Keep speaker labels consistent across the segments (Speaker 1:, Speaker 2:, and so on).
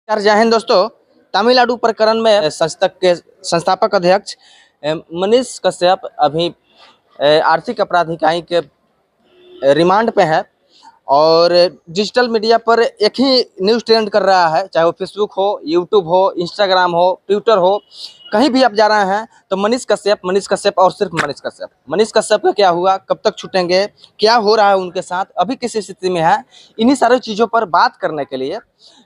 Speaker 1: जय हिंद दोस्तों। तमिलनाडु प्रकरण में संस्थापक अध्यक्ष मनीष कश्यप अभी आर्थिक अपराध इकाई के रिमांड पे है और डिजिटल मीडिया पर एक ही न्यूज़ ट्रेंड कर रहा है, चाहे वो फेसबुक हो, यूट्यूब हो, इंस्टाग्राम हो, ट्विटर हो, कहीं भी आप जा रहे हैं तो मनीष कश्यप और सिर्फ मनीष कश्यप का क्या हुआ, कब तक छूटेंगे, क्या हो रहा है उनके साथ, अभी किस स्थिति में है, इन्हीं सारी चीज़ों पर बात करने के लिए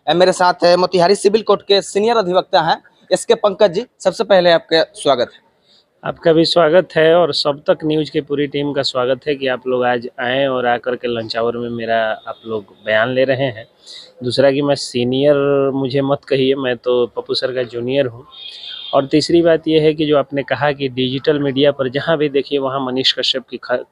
Speaker 1: मेरे साथ मोतिहारी सिविल कोर्ट के सीनियर अधिवक्ता हैं एसके पंकज जी। सबसे पहले आपका स्वागत है।
Speaker 2: आपका भी स्वागत है और सब तक न्यूज़ की पूरी टीम का स्वागत है कि आप लोग आज आएँ और आकर के लंच आवर में मेरा आप लोग बयान ले रहे हैं। दूसरा कि मैं सीनियर मुझे मत कहिए, मैं तो पप्पू सर का जूनियर हूँ। और तीसरी बात यह है कि जो आपने कहा कि डिजिटल मीडिया पर जहाँ भी देखिए वहाँ मनीष कश्यप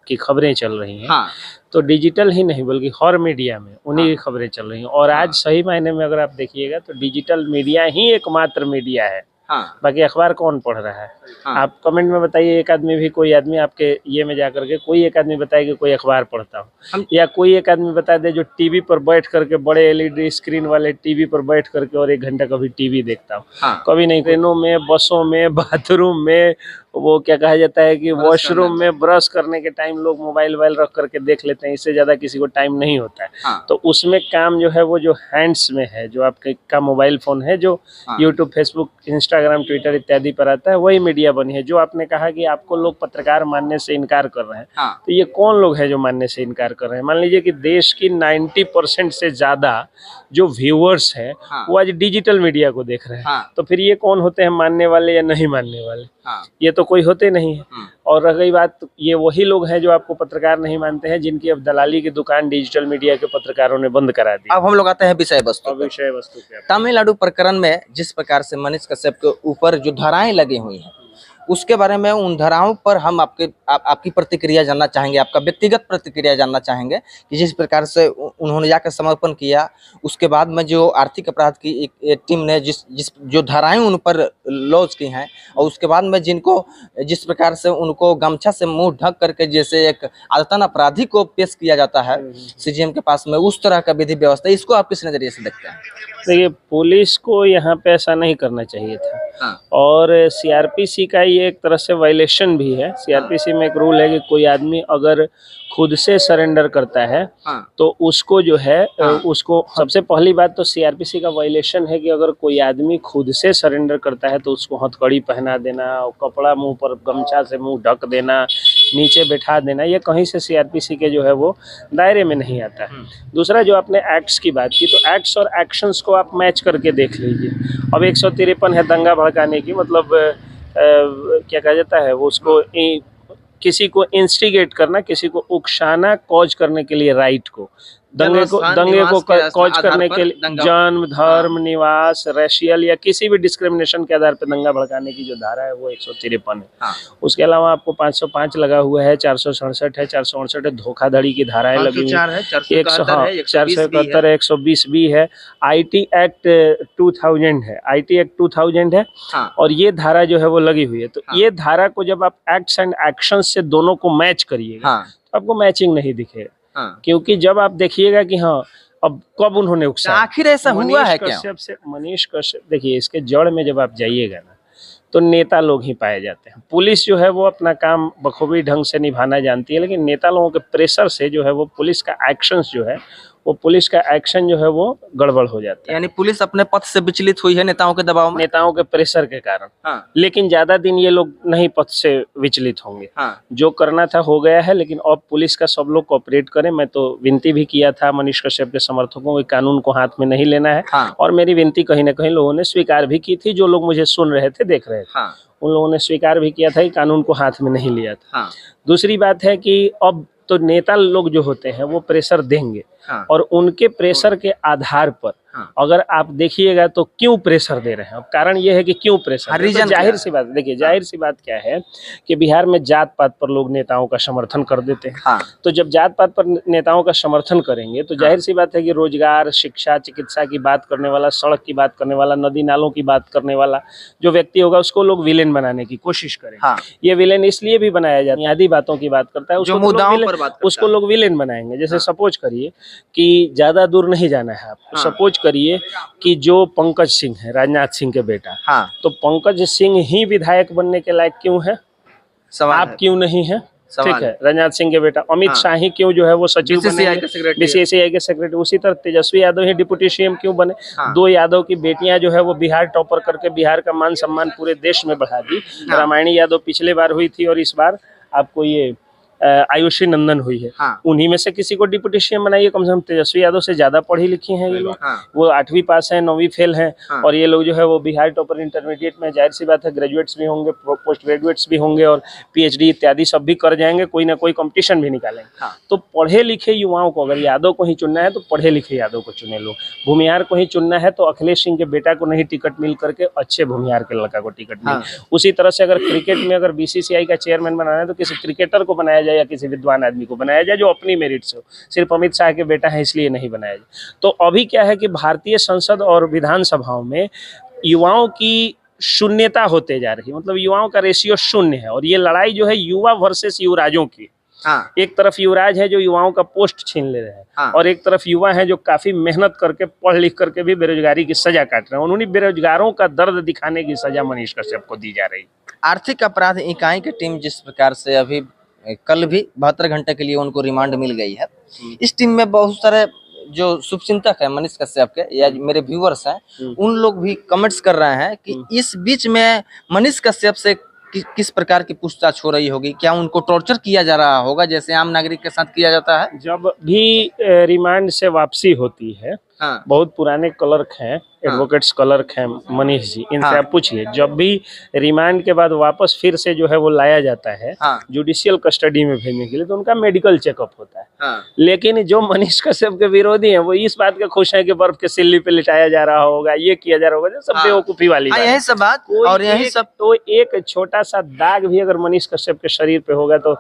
Speaker 2: की खबरें चल रही हैं। हाँ। तो डिजिटल ही नहीं बल्कि हर मीडिया में उन्हीं की खबरें चल रही हैं। और आज सही मायने में अगर आप देखिएगा तो डिजिटल मीडिया ही एकमात्र मीडिया है। हाँ। बाकी अखबार कौन पढ़ रहा है? हाँ। आप कमेंट में बताइए, एक आदमी भी, कोई आदमी आपके ये में जाकर के कोई एक आदमी बताए कि कोई अखबार पढ़ता हो, या कोई एक आदमी बता दे जो टीवी पर बैठ करके, बड़े एलईडी स्क्रीन वाले टीवी पर बैठ करके और 1 घंटा कभी टीवी देखता हो। हाँ। कभी नहीं। ट्रेनों में, बसों में, बाथरूम में, वो क्या कहा जाता है कि वॉशरूम में ब्रश करने के टाइम लोग मोबाइल रख करके देख लेते हैं, इससे ज़्यादा किसी को टाइम नहीं होता है। हाँ। तो उसमें काम जो है वो जो हैंड्स में है, जो आपके का मोबाइल फ़ोन है, जो यूट्यूब, फेसबुक, इंस्टाग्राम, ट्विटर इत्यादि पर आता है, वही मीडिया बनी है। जो आपने कहा कि आपको लोग पत्रकार मानने से इनकार कर रहे हैं। हाँ। तो ये कौन लोग हैं जो मानने से इनकार कर रहे हैं? मान लीजिए कि देश की 90% से ज़्यादा जो व्यूअर्स हैं वो आज डिजिटल मीडिया को देख रहे हैं। तो फिर ये कौन होते हैं मानने वाले या नहीं मानने वाले? ये तो कोई होते नहीं है। और रह गई बात, ये वही लोग हैं जो आपको पत्रकार नहीं मानते हैं, जिनकी अब दलाली की दुकान डिजिटल मीडिया के पत्रकारों ने बंद करा दी।
Speaker 1: अब हम लोग आते हैं विषय वस्तु पे। तमिलनाडु प्रकरण में जिस प्रकार से मनीष कश्यप के ऊपर जो धाराएं लगी हुई हैं, उसके बारे में, उन धाराओं पर हम आपकी प्रतिक्रिया जानना चाहेंगे, आपका व्यक्तिगत प्रतिक्रिया जानना चाहेंगे कि जिस प्रकार से उन्होंने जाकर समर्पण किया, उसके बाद में जो आर्थिक अपराध की एक टीम ने जो धाराएं उन पर लॉन्च की हैं, और उसके बाद में जिस प्रकार से उनको गमछा से मुंह ढक करके जैसे एक आदतन अपराधी को पेश किया जाता है सीजीएम के पास में, उस तरह का विधि व्यवस्था, इसको आप किस नजरिए से देखते हैं?
Speaker 2: देखिए, पुलिस को यहाँ पे ऐसा नहीं करना चाहिए था। हाँ। और सीआरपीसी का ये एक तरह से वायलेशन भी है। सीआरपीसी में एक रूल है कि कोई आदमी अगर खुद से सरेंडर करता है, हाँ, तो उसको जो है, हाँ, उसको सबसे पहली बात तो सीआरपीसी का वायलेशन है कि अगर कोई आदमी खुद से सरेंडर करता है तो उसको हथकड़ी पहना देना, कपड़ा मुंह पर गमछा से मुंह ढक देना, नीचे बैठा देना, ये कहीं से सीआरपीसी के जो है वो दायरे में नहीं आता है। दूसरा, जो आपने एक्ट्स की बात की, तो एक्ट्स और एक्शंस को आप मैच करके देख लीजिए। अब 153 है दंगा भड़काने की, मतलब क्या कहा जाता है वो, उसको किसी को इंस्टिगेट करना, किसी को उकसाना, कॉज करने के लिए राइट को, दंगे को कॉज करने के लिए, जन्म, धर्म, निवास, रेशियल या किसी भी डिस्क्रिमिनेशन के आधार पर दंगा भड़काने की जो धारा है वो 153 है। हाँ। उसके अलावा आपको 505 लगा हुआ है, 467 है, 468 है, धोखाधड़ी की धाराएं लगी हुई है, 471 है, 120 भी है, IT एक्ट 2000 है, IT एक्ट 2000 है। हाँ। और ये धारा जो है वो लगी हुई है। तो हाँ, ये धारा को जब आप एक्ट्स एंड एक्शंस से दोनों को मैच करिएगा, हाँ, तो आपको मैचिंग नहीं दिखेगा। हाँ। क्योंकि जब आप देखिएगा कि हाँ, अब कब उन्होंने उकसाया, आखिर ऐसा हुआ है क्या? मनीष कश्यप, देखिए, इसके जड़ में जब आप जाइएगा ना, तो नेता लोग ही पाए जाते हैं। पुलिस जो है वो अपना काम बखूबी ढंग से निभाना जानती है, लेकिन नेता लोगों के प्रेशर से जो है वो पुलिस का एक्शंस जो है, वो पुलिस का एक्शन जो है वो गड़बड़ हो जाता है।
Speaker 1: यानी पुलिस अपने पथ से विचलित हुई है नेताओं के दबाव में,
Speaker 2: नेताओं के प्रेशर के कारण। हाँ। लेकिन ज्यादा दिन ये लोग नहीं पथ से विचलित होंगे। हाँ। जो करना था हो गया है, लेकिन अब पुलिस का सब लोग कोऑपरेट करें। मैं तो विनती भी किया था मनीष कश्यप के समर्थकों को, कानून को हाथ में नहीं लेना है। हाँ। और मेरी विनती कहीं ना कहीं लोगों ने स्वीकार भी की थी, जो लोग मुझे सुन रहे थे, देख रहे थे। हाँ। उन लोगों ने स्वीकार भी किया था कि कानून को हाथ में नहीं लिया था। हाँ। दूसरी बात है कि अब तो नेता लोग जो होते हैं वो प्रेशर देंगे। हाँ। और उनके प्रेशर के आधार पर, हाँ, अगर आप देखिएगा तो क्यों प्रेशर दे रहे हैं, अब कारण ये है कि क्यों प्रेशर, तो जाहिर सी बात, देखिए, जाहिर सी बात क्या है कि बिहार में जात पात पर लोग नेताओं का समर्थन कर देते हैं। हाँ। तो जब जात पात पर नेताओं का समर्थन करेंगे तो जाहिर सी बात है कि रोजगार, शिक्षा, चिकित्सा की बात करने वाला, सड़क की बात करने वाला, नदी नालों की बात करने वाला जो व्यक्ति होगा उसको लोग विलेन बनाने की कोशिश करेंगे। हाँ। ये विलेन इसलिए भी बनाया जाता है, बुनियादी बातों की बात करता है, उसको लोग विलेन बनाएंगे। जैसे सपोज करिए कि ज़्यादा दूर नहीं जाना है आपको। सपोज करिए कि जो पंकज सिंह है, राजनाथ सिंह के बेटा,
Speaker 1: हाँ,
Speaker 2: तो पंकज सिंह ही विधायक बनने के लायक क्यों है?
Speaker 1: सवाल
Speaker 2: आप
Speaker 1: है।
Speaker 2: क्यों नहीं है?
Speaker 1: सवाल
Speaker 2: ठीक है, राजनाथ सिंह के बेटा अमित शाह ही क्यों जो है वो सचिव
Speaker 1: BCCI
Speaker 2: बनेंगे,
Speaker 1: के सेक्रेटरी।
Speaker 2: बीसीसीआई के सेक्रेटरी। उसी तरह तेजस्वी यादव ही डिप्टी सीएम क्यों बने? दो यादव की बेटियां जो है वो बिहार टॉपर करके बिहार का मान सम्मान पूरे देश में बढ़ा दी। रामायणी यादव पिछले बार हुई थी और इस बार आपको ये आयुषी नंदन हुई है। उन्हीं में से किसी को डिप्टी सीएम बनाइए। कम से कम तेजस्वी यादव से ज्यादा पढ़ी लिखी हैं ये लोग। वो 8वीं पास हैं, 9वीं फेल हैं, और ये लोग जो है वो बिहार टॉपर इंटरमीडिएट में, जाहिर सी बात है ग्रेजुएट्स भी होंगे, पोस्ट ग्रेजुएट्स भी होंगे और पीएचडी इत्यादि सब भी कर जाएंगे, कोई ना कोई कंपटीशन भी निकालेंगे। तो पढ़े लिखे युवाओं को अगर यादव को ही चुनना है तो पढ़े लिखे यादव को चुने लोग। भूमिहार को ही चुनना है तो अखिलेश सिंह के बेटा को नहीं टिकट मिल करके अच्छे भूमिहार के लड़का को टिकट मिले। उसी तरह से अगर क्रिकेट में अगर बीसीसीआई का चेयरमैन बनाना है तो किसी क्रिकेटर को बनाया जाए या किसी विद्वान आदमी को बनाया जाए जो अपनी मेरिट से हो। सिर्फ अमित शाह के बेटा है इसलिए नहीं बनाया जाए। तो अभी क्या है कि भारतीय संसद और विधानसभाओं में युवाओं की शून्यता होते जा रही है, मतलब युवाओं का रेशियो शून्य है। और ये लड़ाई जो है युवा वर्सेस युवराजों की। एक तरफ युवराज है जो युवाओं का पोस्ट छीन ले रहे हैं, और एक तरफ युवा है जो काफी मेहनत करके पढ़ लिख करके भी बेरोजगारी की सजा काट रहे हैं। उन्होंने बेरोजगारों का दर्द दिखाने की सजा मनीष कश्यप को दी जा रही है।
Speaker 1: आर्थिक अपराध इकाई की टीम जिस प्रकार से अभी कल भी 72 घंटे के लिए उनको रिमांड मिल गई है, इस टीम में बहुत सारे जो शुभचिंतक है मनीष कश्यप के या मेरे व्यूअर्स हैं, उन लोग भी कमेंट्स कर रहे हैं कि इस बीच में मनीष कश्यप से किस प्रकार की पूछताछ हो रही होगी? क्या उनको टॉर्चर किया जा रहा होगा जैसे आम नागरिक के साथ किया जाता है?
Speaker 2: जब भी रिमांड से वापसी होती है, बहुत पुराने क्लर्क हैं, एडवोकेट्स क्लर्क हैं मनीष जी, इनसे आप पूछिए, जब भी रिमांड के बाद वापस फिर से जो है वो लाया जाता है जुडिशियल कस्टडी में भेजने के लिए, तो उनका मेडिकल चेकअप होता है। लेकिन जो मनीष कश्यप के विरोधी हैं वो इस बात के खुश हैं कि बर्फ के सिल्ली पे लिटाया जा रहा होगा, ये किया जा रहा होगा, सब बेवकूफी वाली बात।
Speaker 1: यही सब बात और यही सब।
Speaker 2: तो एक छोटा सा दाग भी अगर मनीष कश्यप के शरीर पे होगा तो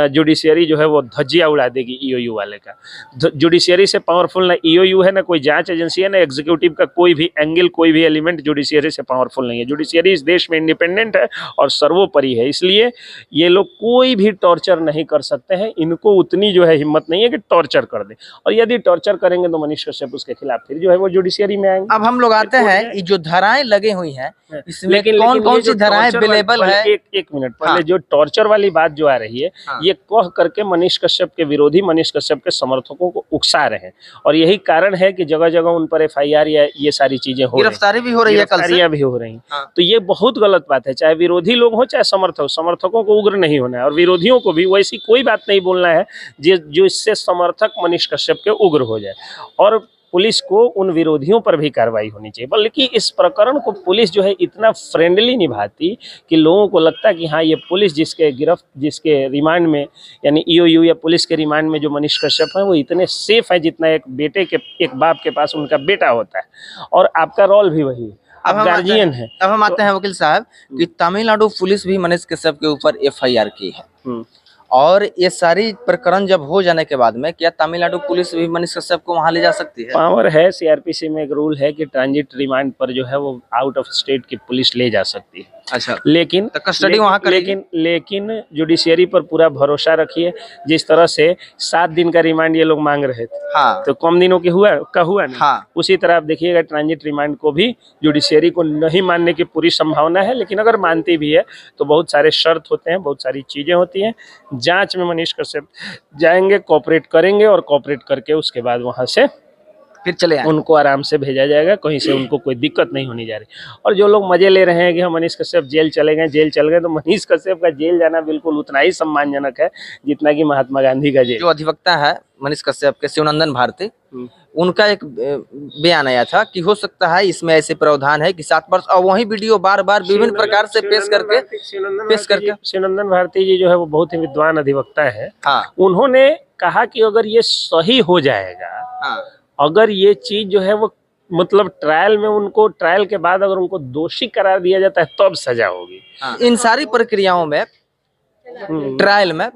Speaker 2: जुडिशियरी जो है वो धज्जिया उड़ा देगी ईओयू वाले का। जुडिशियरी से पावरफुल ना ईओयू है, ना कोई जांच एजेंसी है, ना एग्जीक्यूटिव का कोई भी एंगल, कोई भी एलिमेंट जुडिशियरी से पावरफुल नहीं है। जुडिशियरी इस देश में इंडिपेंडेंट है और सर्वोपरि है, इसलिए ये लोग कोई भी टॉर्चर नहीं कर सकते हैं। इनको उतनी जो है हिम्मत नहीं है कि टॉर्चर कर दे, और यदि टॉर्चर करेंगे तो मनीष कश्यप उसके खिलाफ फिर जो है वो जुडिशियरी में आएंगे।
Speaker 1: अब हम लोग आते हैं, ये जो धाराएं लगी हुई हैं इसमें कौन कौन सी धाराएं अवेलेबल है?
Speaker 2: एक मिनट पहले जो टॉर्चर वाली बात जो आ रही है, ये कह करके मनीष कश्यप के विरोधी मनीष कश्यप के समर्थकों को उकसा रहे हैं, और यही कारण है कि जगह जगह उन पर FIR या ये सारी चीजें हो रही हैं,
Speaker 1: गिरफ्तारी भी हो रही है,
Speaker 2: गिरफ्तारियां भी हो रही हैं। तो ये बहुत गलत बात है। चाहे विरोधी लोग हो चाहे समर्थकों को उग्र नहीं होना है, और विरोधियों को भी वैसी कोई बात नहीं बोलना है जो इससे समर्थक मनीष कश्यप के उग्र हो जाए। और पुलिस को उन विरोधियों पर भी कार्रवाई होनी चाहिए, बल्कि इस प्रकरण को पुलिस जो है इतना फ्रेंडली निभाती कि लोगों को लगता है कि हाँ, ये पुलिस जिसके रिमांड में, यानी ईओयू या पुलिस के रिमांड में जो मनीष कश्यप है वो इतने सेफ है जितना एक बाप के पास उनका बेटा होता है। और आपका रोल भी वही है, आप गार्जियन है।
Speaker 1: अब हम आते हैं वकील साहब कि तमिलनाडु पुलिस भी मनीष कश्यप के ऊपर FIR की है, और ये सारी प्रकरण जब हो जाने के बाद में क्या तमिलनाडु पुलिस भी मनीष कश्यप को वहां ले जा सकती है?
Speaker 2: पावर है, सीआरपीसी में एक रूल है कि ट्रांजिट रिमांड पर जो है वो आउट ऑफ स्टेट की पुलिस ले जा सकती है।
Speaker 1: अच्छा,
Speaker 2: लेकिन
Speaker 1: तो कस्टडी वहां करेगी?
Speaker 2: लेकिन जुडिशियरी पर पूरा भरोसा रखिए। जिस तरह से 7 दिन का रिमांड ये लोग मांग रहे थे, तो कम दिनों की हुआ नहीं। उसी तरह आप देखिएगा ट्रांजिट रिमांड को भी जुडिशियरी को नहीं मानने की पूरी संभावना है, लेकिन अगर मानती भी है तो बहुत सारे शर्त होते हैं, बहुत सारी चीजें होती हैं। जांच में मनीष कश्यप जाएंगे, कोऑपरेट करेंगे, और कोऑपरेट करके उसके बाद वहां से
Speaker 1: फिर चले आए,
Speaker 2: उनको आराम से भेजा जाएगा, कहीं से उनको कोई दिक्कत नहीं होनी जा रही। और जो लोग मजे ले रहे हैं कि हम मनीष कश्यप जेल चल गए, तो मनीष कश्यप का जेल जाना बिल्कुल उतना ही सम्मानजनक है जितना कि महात्मा गांधी का जेल।
Speaker 1: जो अधिवक्ता है मनीष कश्यप के, शिवनंदन भारती, उनका एक बयान आया था कि हो सकता है इसमें ऐसे प्रावधान है कि 7 वर्ष, और वही वीडियो बार बार विभिन्न प्रकार से पेश करके
Speaker 2: शिवनंदन भारती जी जो है वो बहुत ही विद्वान अधिवक्ता है। उन्होंने कहा कि अगर ये सही हो जाएगा, अगर ये चीज जो है वो मतलब ट्रायल में उनको, ट्रायल के बाद अगर उनको दोषी करार दिया जाता है तब सजा होगी।
Speaker 1: इन सारी प्रक्रियाओं में, ट्रायल में,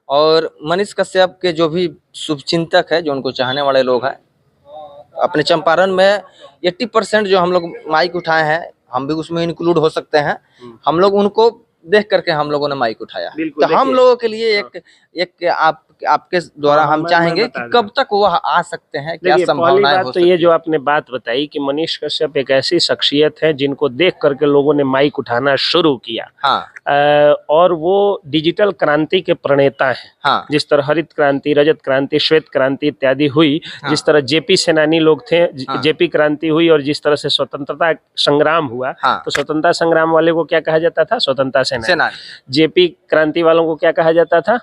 Speaker 1: और मनीष कश्यप के जो भी शुभचिंतक है, जो उनको चाहने वाले लोग हैं, अपने चंपारण में 80% जो हम लोग माइक उठाए हैं, हम भी उसमें इंक्लूड हो सकते हैं। हम लोग उनको देख करके हम लोगों ने माइक उठाया, तो हम लोगों के लिए एक आप आपके द्वारा
Speaker 2: हाँ,
Speaker 1: हम
Speaker 2: मैं
Speaker 1: चाहेंगे
Speaker 2: बता
Speaker 1: कि
Speaker 2: दूं।
Speaker 1: कब तक वह आ सकते हैं, क्या
Speaker 2: देखिए, पहली
Speaker 1: संभावनाएं
Speaker 2: बात
Speaker 1: हो
Speaker 2: तो
Speaker 1: सकती
Speaker 2: ये
Speaker 1: हैं?
Speaker 2: जो आपने बात बताई कि मनीष कश्यप एक ऐसी शख्सियत है जिनको देख करके लोगों ने माइक उठाना शुरू किया।
Speaker 1: हाँ
Speaker 2: और वो डिजिटल क्रांति के प्रणेता हैं।
Speaker 1: हाँ
Speaker 2: जिस तरह हरित क्रांति, रजत क्रांति, श्वेत क्रांति इत्यादि हुई,
Speaker 1: हाँ।
Speaker 2: जिस तरह जेपी सेनानी लोग थे,
Speaker 1: हाँ।
Speaker 2: जेपी क्रांति हुई, और जिस तरह से स्वतंत्रता संग्राम हुआ,
Speaker 1: हाँ।
Speaker 2: तो स्वतंत्रता संग्राम वाले को क्या कहा जाता था? स्वतंत्रता सेनानी।
Speaker 1: सेनानी।
Speaker 2: जेपी क्रांति वालों को क्या कहा जाता था?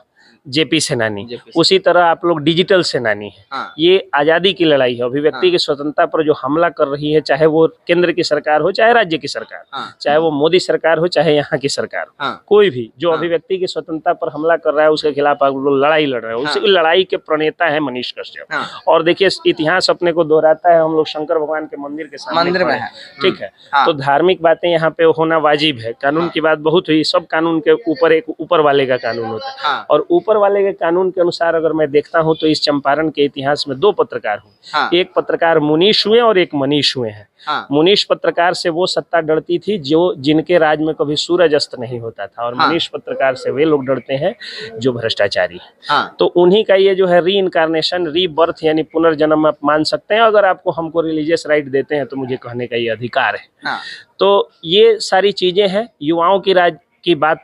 Speaker 2: जेपी सेनानी। उसी तरह आप लोग डिजिटल सेनानी हैं।
Speaker 1: हाँ।
Speaker 2: ये आजादी की लड़ाई है, अभिव्यक्ति
Speaker 1: हाँ।
Speaker 2: की स्वतंत्रता पर जो हमला कर रही है, चाहे वो केंद्र की सरकार हो, चाहे राज्य की सरकार,
Speaker 1: हाँ।
Speaker 2: चाहे वो मोदी सरकार हो, चाहे यहाँ की सरकार हो,
Speaker 1: हाँ।
Speaker 2: कोई भी जो
Speaker 1: हाँ।
Speaker 2: अभिव्यक्ति की स्वतंत्रता पर हमला कर रहा है उसके खिलाफ आप लोग लड़ाई लड़ रहे हो।
Speaker 1: हाँ।
Speaker 2: उसी लड़ाई के प्रणेता है मनीष कश्यप।
Speaker 1: हाँ।
Speaker 2: और देखिए, इतिहास अपने को दोहराता है, हम लोग शंकर भगवान के मंदिर के सामने
Speaker 1: मंदिर में
Speaker 2: खड़े
Speaker 1: है।
Speaker 2: हैं, ठीक है।
Speaker 1: हाँ।
Speaker 2: तो धार्मिक बातें यहाँ पे होना वाजिब है। कानून की बात बहुत हुई, सब कानून के ऊपर एक ऊपर वाले का कानून होता है।
Speaker 1: हाँ।
Speaker 2: और ऊपर वाले के कानून के अनुसार अगर मैं देखता हूं तो इस चंपारण के इतिहास में दो पत्रकार हुए।
Speaker 1: हाँ।
Speaker 2: एक पत्रकार मुनीश हुए और एक मनीष हुए हैं।
Speaker 1: हाँ।
Speaker 2: मुनीश पत्रकार से वो सत्ता डरती थी जो जिनके राज में कभी सूरज अस्त नहीं होता था, और
Speaker 1: हाँ।
Speaker 2: मनीष पत्रकार से वे लोग डरते हैं जो भ्रष्टाचारी हैं।
Speaker 1: हाँ।
Speaker 2: तो उन्हीं का ये जो है री इनकारनेशन, रीबर्थ यानी पुनर्जन्म आप मान सकते हैं। अगर आपको हमको रिलीजियस राइट देते हैं तो मुझे कहने का ये अधिकार है।
Speaker 1: हाँ।
Speaker 2: तो ये सारी चीजें हैं। युवाओं की राज की बात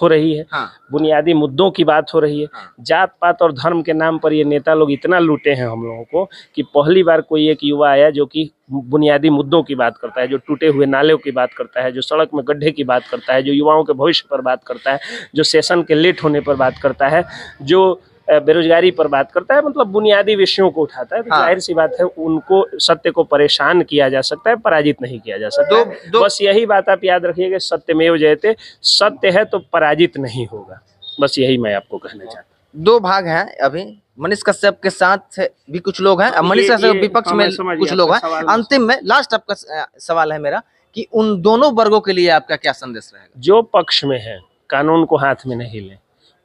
Speaker 2: हो रही है।
Speaker 1: हाँ।
Speaker 2: बुनियादी मुद्दों की बात हो रही है।
Speaker 1: हाँ।
Speaker 2: जात पात और धर्म के नाम पर ये नेता लोग इतना लूटे हैं हम लोगों को कि पहली बार कोई एक युवा आया जो कि बुनियादी मुद्दों की बात करता है, जो टूटे हुए नालों की बात करता है, जो सड़क में गड्ढे की बात करता है, जो युवाओं के भविष्य पर बात करता है, जो सेशन के लेट होने पर बात करता है, जो बेरोजगारी पर बात करता है, मतलब बुनियादी विषयों को उठाता है। तो
Speaker 1: हाँ।
Speaker 2: जाहिर सी बात है उनको सत्य को परेशान किया जा सकता है, पराजित नहीं किया जा सकता है। बस यही बात आप याद रखिएगा, सत्यमेव जयते। सत्य है तो पराजित नहीं होगा। बस यही मैं आपको कहना चाहता हूँ।
Speaker 1: दो भाग हैं अभी। मनीष कश्यप के साथ भी कुछ लोग हैं, मनीष कश्यप विपक्ष में कुछ लोग हैं। अंतिम में लास्ट आपका सवाल है मेरा कि उन दोनों वर्गों के लिए आपका क्या संदेश रहेगा? जो
Speaker 2: पक्ष में है कानून को हाथ में नहीं लें,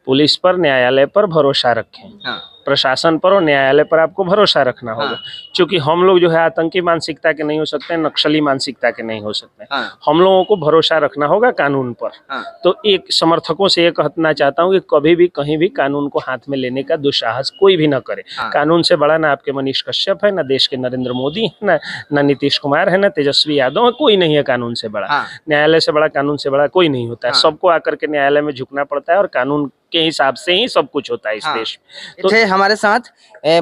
Speaker 2: पुलिस पर, न्यायालय पर भरोसा रखें।
Speaker 1: हाँ।
Speaker 2: प्रशासन पर और न्यायालय पर आपको भरोसा रखना होगा।
Speaker 1: हाँ।
Speaker 2: क्योंकि हम लोग जो है आतंकी मानसिकता के नहीं हो सकते, नक्सली मानसिकता के नहीं हो सकते।
Speaker 1: हाँ।
Speaker 2: हम लोगों को भरोसा रखना होगा कानून पर।
Speaker 1: हाँ।
Speaker 2: तो एक समर्थकों से ये कहना चाहता हूँ कि कभी भी कहीं भी कानून को हाथ में लेने का दुस्साहस कोई भी न करे।
Speaker 1: हाँ।
Speaker 2: कानून से बड़ा ना आपके मनीष कश्यप है, ना देश के नरेंद्र मोदी है, ना नीतीश कुमार है, ना तेजस्वी यादव है। कोई नहीं है कानून से बड़ा।
Speaker 1: हाँ।
Speaker 2: न्यायालय से बड़ा, कानून से बड़ा कोई नहीं होता है।
Speaker 1: हाँ।
Speaker 2: सबको आकर के न्यायालय में झुकना पड़ता है और कानून के हिसाब से ही सब कुछ होता है इस
Speaker 1: हाँ।
Speaker 2: देश में।
Speaker 1: तो हमारे साथ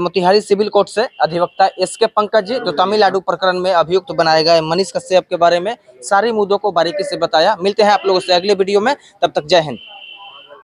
Speaker 1: मोतिहारी सिविल कोर्ट से अधिवक्ता एसके पंकज जी, जो तमिलनाडु प्रकरण में अभियुक्त बनाए गए मनीष कश्यप के बारे में सारी मुद्दों को बारीकी से बताया। मिलते हैं आप लोगों से अगले वीडियो में, तब तक जय हिंद।